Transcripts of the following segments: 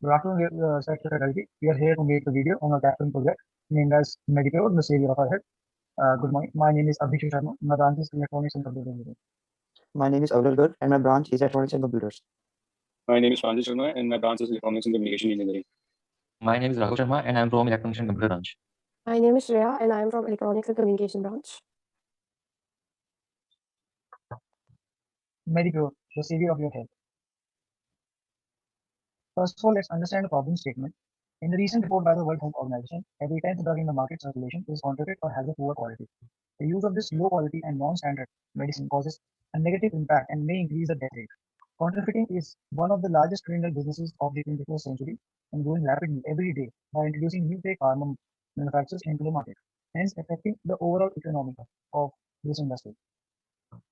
Good afternoon, Secretary. We are here to make a video on our capstone project named as MediPure, the savior of our health. Good morning. My name is Abhishu Sharma. My branch is Electronics and Computer Engineering. My name is Aviral Garg and my branch is Electronics and Computers. My name is Pranjal Sharma and my branch is Electronics and Communication Engineering. My name is Raghav Sharma and I'm from Electronics and Computer branch. My name is Shreya and I am from Electronics and Communication branch. MediPure, the savior of your health. First of all, let's understand the problem statement. In the recent report by the World Health Organization, every 10th drug in the market circulation is counterfeit or has a poor quality. The use of this low quality and non-standard medicine causes a negative impact and may increase the death rate. Counterfeiting is one of the largest criminal businesses of the 21st century and growing rapidly every day by introducing new fake pharma manufacturers into the market, hence affecting the overall economic of this industry.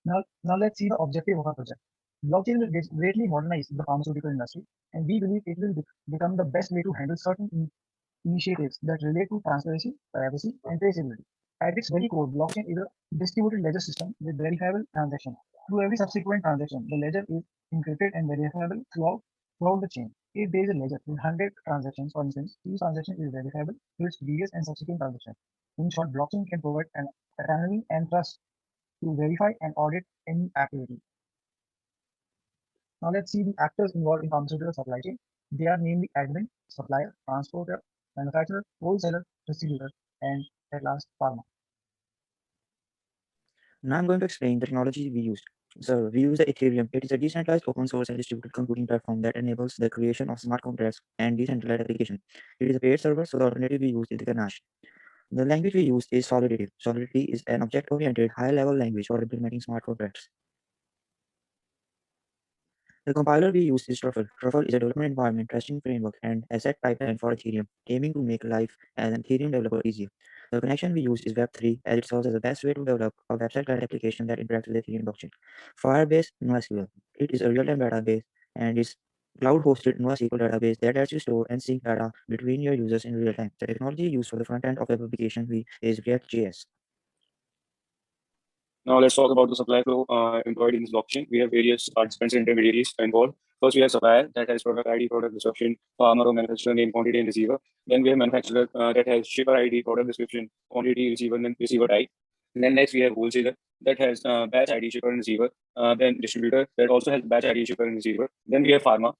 Now let's see the objective of our project. Blockchain will greatly modernize the pharmaceutical industry, and we believe it will become the best way to handle certain initiatives that relate to transparency, privacy, and traceability. At its very core, blockchain is a distributed ledger system with verifiable transactions. Through every subsequent transaction, the ledger is encrypted and verifiable throughout the chain. If there is a ledger with 100 transactions, for instance, each transaction is verifiable through its previous and subsequent transactions. In short, blockchain can provide an autonomy and trust to verify and audit any activity. Now let's see the actors involved in pharmaceutical supply chain. They are namely admin, supplier, transporter, manufacturer, wholesaler, distributor, and at last pharma. Now I'm going to explain the technology we use. So we use the Ethereum. It is a decentralized open source and distributed computing platform that enables the creation of smart contracts and decentralized application. It is a paid server, so the alternative we use is the Ganache. The language we use is Solidity. Solidity is an object-oriented, high-level language for implementing smart contracts. The compiler we use is Truffle. Truffle is a development environment, testing framework, and asset pipeline for Ethereum, aiming to make life as an Ethereum developer easier. The connection we use is Web3, as it serves as the best way to develop a website-like application that interacts with Ethereum blockchain. Firebase NoSQL. It is a real-time database and is cloud-hosted NoSQL database that lets you store and sync data between your users in real time. The technology used for the front end of web application is React.js. Now let's talk about the supply flow employed in this blockchain. We have various participants and intermediaries involved. First, we have supplier that has product ID, product description, farmer or manufacturer name, quantity, and receiver. Then we have manufacturer that has shipper ID, product description, quantity, receiver, and receiver type. And then next we have wholesaler that has batch ID, shipper, and receiver. Then distributor that also has batch ID, shipper, and receiver. Then we have pharma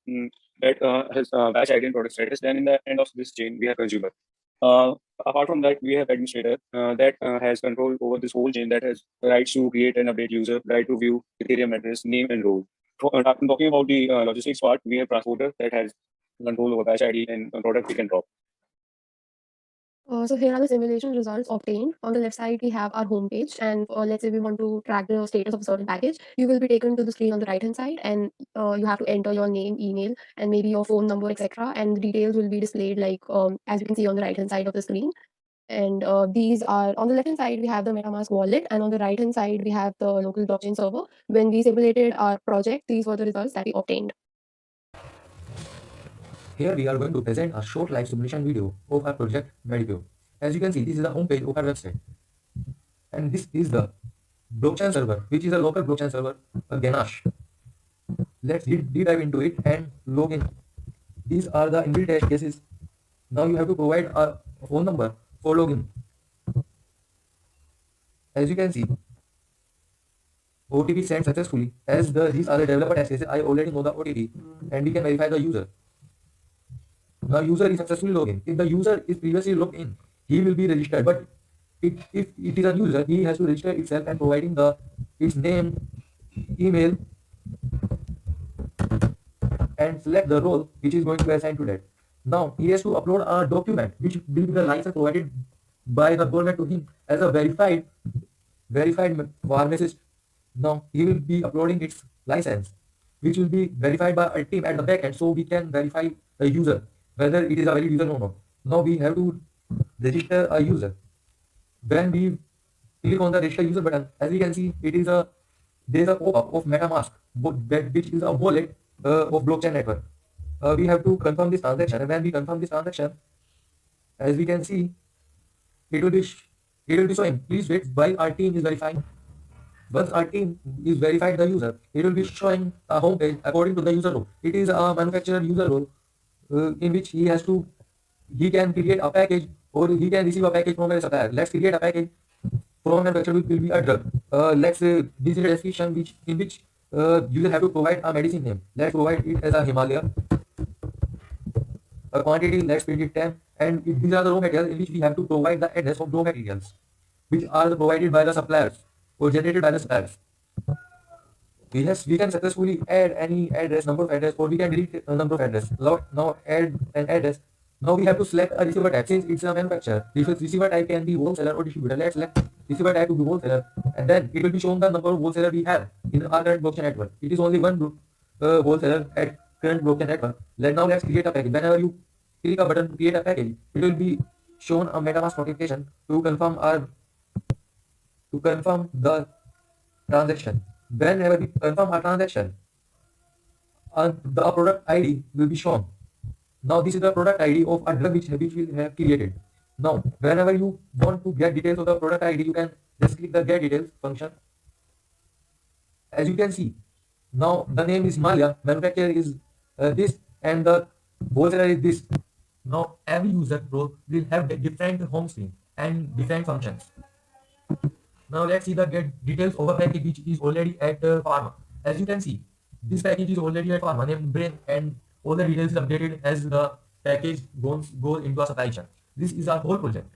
that has batch ID and product status. Then in the end of this chain, we have consumer. Apart from that, we have administrator that has control over this whole chain, that has rights to create and update user, right to view Ethereum address, name, and role. Talking about the logistics part, we have transporter that has control over batch ID and product pick and drop. So here are the simulation results obtained. On the left side, we have our homepage, and let's say we want to track the status of a certain package. You will be taken to the screen on the right hand side, and you have to enter your name, email, and maybe your phone number, etc. And the details will be displayed like as you can see on the right hand side of the screen. And these are on the left hand side, we have the MetaMask wallet, and on the right hand side, we have the local blockchain server. When we simulated our project, these were the results that we obtained. Here we are going to present a short live simulation video of our project MediPure. As you can see, this is the home page of our website. And this is the blockchain server, which is a local blockchain server, a Ganache. Let's deep dive into it and log in. These are the inbuilt test cases. Now you have to provide a phone number for login. As you can see, OTP sent successfully. As these are the developer test cases, I already know the OTP and we can verify the user. Now user is successfully logged in. If the user is previously logged in, he will be registered. But if it is a user, he has to register itself and providing its name, email, and select the role which is going to be assigned to that. Now he has to upload a document which will be the license provided by the government to him as a verified pharmacist. Now he will be uploading its license, which will be verified by a team at the back end, so we can verify the user whether it is a valid user or not. Now we have to register a user. When we click on the register user button, as we can see, there is a pop-up of MetaMask, which is a wallet of blockchain network. We have to confirm this transaction, and when we confirm this transaction, as we can see, it will be showing. Please wait while our team is verifying. Once our team is verified the user, it will be showing a home page according to the user role. It is a manufacturer user role in which he can create a package or he can receive a package from a supplier. Let's create a package from manufacturer which will be a drug. This is a description in which user have to provide a medicine name. Let's provide it as a Himalaya. A quantity, let's print it 10, and these are the raw materials in which we have to provide the address of raw materials, which are provided by the suppliers or generated by the suppliers. Yes, we can successfully add any address, number of address, or we can delete a number of address. Now add an address. Now we have to select a receiver type since it's a manufacturer. Receiver type can be wholesaler or distributor. Let's select receiver type to be wholesaler, and then it will be shown the number of wholesaler we have in our current blockchain network. It is only one wholesaler at current blockchain network. Now let's create a package. Whenever you click a button to create a package, it will be shown a MetaMask notification to confirm the transaction. Whenever we confirm a transaction, the product ID will be shown. Now this is the product ID of a drug which we have created. Now whenever you want to get details of the product ID, you can just click the get details function. As you can see, now the name is Himalaya, manufacturer is this, and the wholesaler is this. Now every user will have a different home screen and different functions. Now let's see the get details of a package which is already at pharma. As you can see, this package is already at pharma named brain, and all the details is updated as the package goes into a supply chain. This is our whole project.